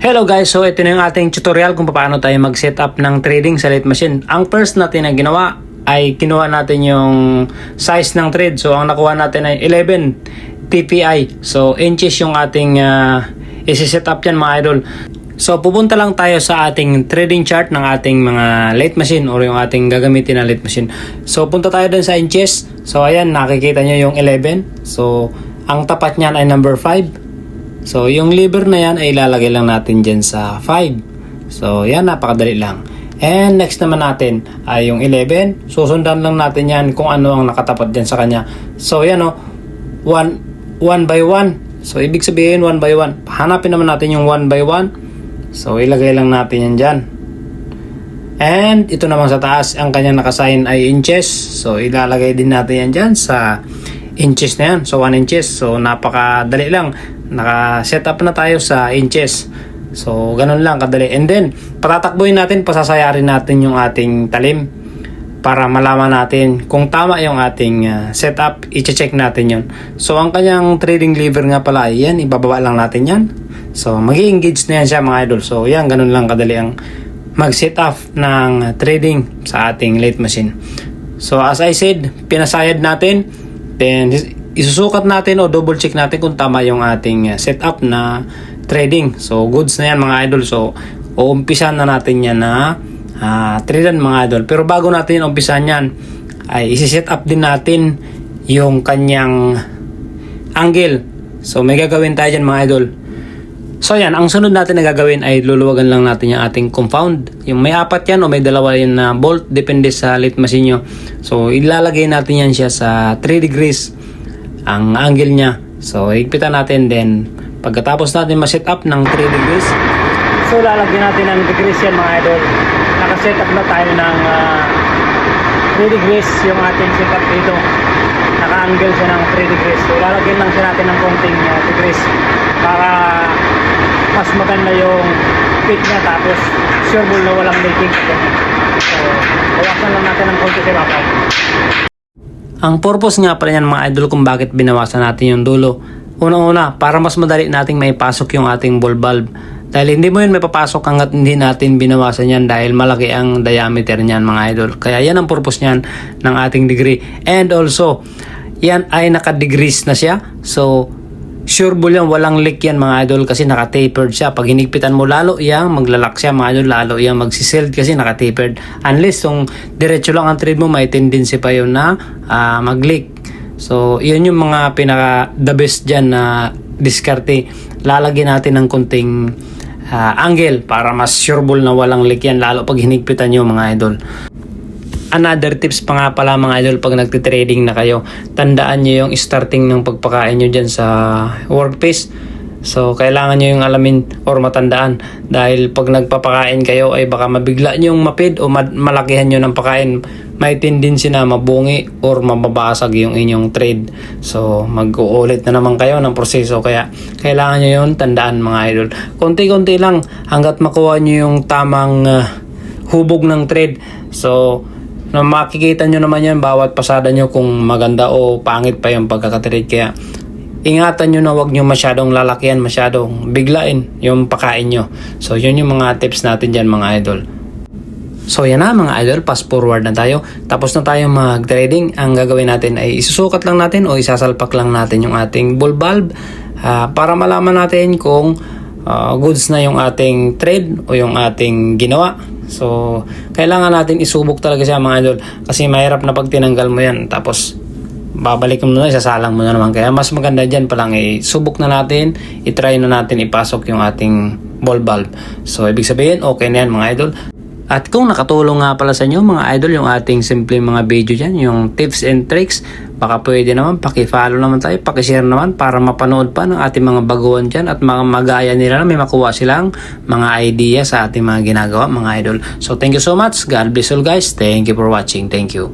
Hello guys, so ito na yung ating tutorial kung paano tayo mag-setup ng trading sa lathe machine. Ang first natin na ginawa ay kinuha natin yung size ng thread. So ang nakuha natin ay 11 ppi. So inches yung ating isi-setup dyan mga idol. So pupunta lang tayo sa ating trading chart ng ating mga lathe machine or yung ating gagamitin na lathe machine. So punta tayo dun sa inches. So ayan, nakikita nyo yung 11. So ang tapat nyan ay number 5. So, yung lever na yan ay ilalagay lang natin dyan sa 5. So, yan, napakadali lang. And next naman natin ay yung 11. Susundan lang natin yan kung ano ang nakatapat dyan sa kanya. So, yan o. 1 by 1. So, ibig sabihin 1 by 1. Hanapin naman natin yung 1 by 1. So, ilagay lang natin yan dyan. And ito naman sa taas, ang kanyang nakasign ay inches. So, ilalagay din natin yan dyan sa inches na yan. So, 1 inches. So, napakadali lang. Naka-set up na tayo sa inches. So, ganun lang kadali. And then, patatakbuhin natin, pasasayarin natin yung ating talim para malaman natin kung tama yung ating setup. I-check natin yun. So, ang kanyang trading lever nga pala ay yan. Ibababa lang natin yan. So, mag-i-engage na yan siya mga idol. So, yan, ganun lang kadali ang mag-set up ng trading sa ating lathe machine. So, as I said, pinasayad natin. Then, isusukat natin o double check natin kung tama yung ating setup na trading. So, goods na yan mga idol. So, uumpisan na natin yan na tradean mga idol. Pero bago natin umpisan yan, ay isi-set up din natin yung kanyang angle. So, may gagawin tayo dyan mga idol. So, yan. Ang sunod natin na gagawin ay luluwagan lang natin yung ating compound. Yung may 4 yan o may 2 yan na bolt. Depende sa lathe machine nyo. So, ilalagay natin yan siya sa 3 degrees ang angle niya. So, higpitan natin din. Pagkatapos natin ma-set up ng 3 degrees, so lalagyan natin ng degrees yan mga idol. Naka-set up na tayo ng 3 degrees yung ating setup dito. Naka-angle siya ng 3 degrees. So, lalagyan lang siya natin ng konting degrees para mas maganda yung fit niya. Tapos, sure na walang leaking. So, bawasan lang natin ng konti sa ibabaw. Ang purpose nga pala yan mga idol kung bakit binawasan natin yung dulo. Unang-una, para mas madali nating maipasok yung ating ball valve. Dahil hindi mo yun may papasok hanggat hindi natin binawasan yan dahil malaki ang diameter niyan mga idol. Kaya yan ang purpose niyan ng ating degree. And also, yan ay naka-degrees na siya. So, sure bull yan, walang leak yan mga idol kasi naka-tapered siya. Pag hinigpitan mo lalo yang maglalak siya mga idol, lalo yang magsisild kasi naka-tapered. Unless kung diretso lang ang thread mo, may tendency pa yun na mag-leak. So, yun yung mga the best dyan na diskarte. Lalagyan natin ng kunting angle para mas sure bull na walang leak yan, lalo pag hinigpitan nyo mga idol. Another tips pa nga pala mga idol pag nagtitrading na kayo, tandaan nyo yung starting ng pagpakain nyo dyan sa workpiece. So, kailangan nyo yung alamin or matandaan dahil pag nagpapakain kayo ay baka mabigla nyo yung mapid o malakihan nyo ng pakain. May tendency na mabungi or mababasag yung inyong trade. So, mag-uulit na naman kayo ng proseso. Kaya, kailangan nyo yun tandaan mga idol. Konti-konti lang hanggat makuha nyo yung tamang hubog ng trade. So, na makikita nyo naman yan bawat pasada nyo kung maganda o pangit pa yung pagkakatrade. Kaya ingatan nyo na wag nyo masyadong lalakihan, masyadong biglain yung pakain nyo. So yun yung mga tips natin dyan mga idol. So yan na mga idol, fast forward na tayo. Tapos na tayo mag-trading. Ang gagawin natin ay isusukat lang natin o isasalpak lang natin yung ating ball valve para malaman natin kung goods na yung ating trade o yung ating ginawa. So, kailangan natin isubok talaga siya mga idol kasi mahirap na pag tinanggal mo yan tapos babalik mo na, isasalang mo na naman. Kaya mas maganda dyan palang isubok na natin, itry na natin ipasok yung ating ball valve. So, ibig sabihin, okay na yan mga idol. At kung nakatulong nga pala sa inyo mga idol yung ating simple mga video dyan, yung tips and tricks, baka pwede naman paki-follow naman tayo, paki-share naman para mapanood pa ng ating mga baguhan dyan at mga magaya nila na may makuha silang mga idea sa ating mga ginagawa mga idol. So thank you so much. God bless you guys. Thank you for watching. Thank you.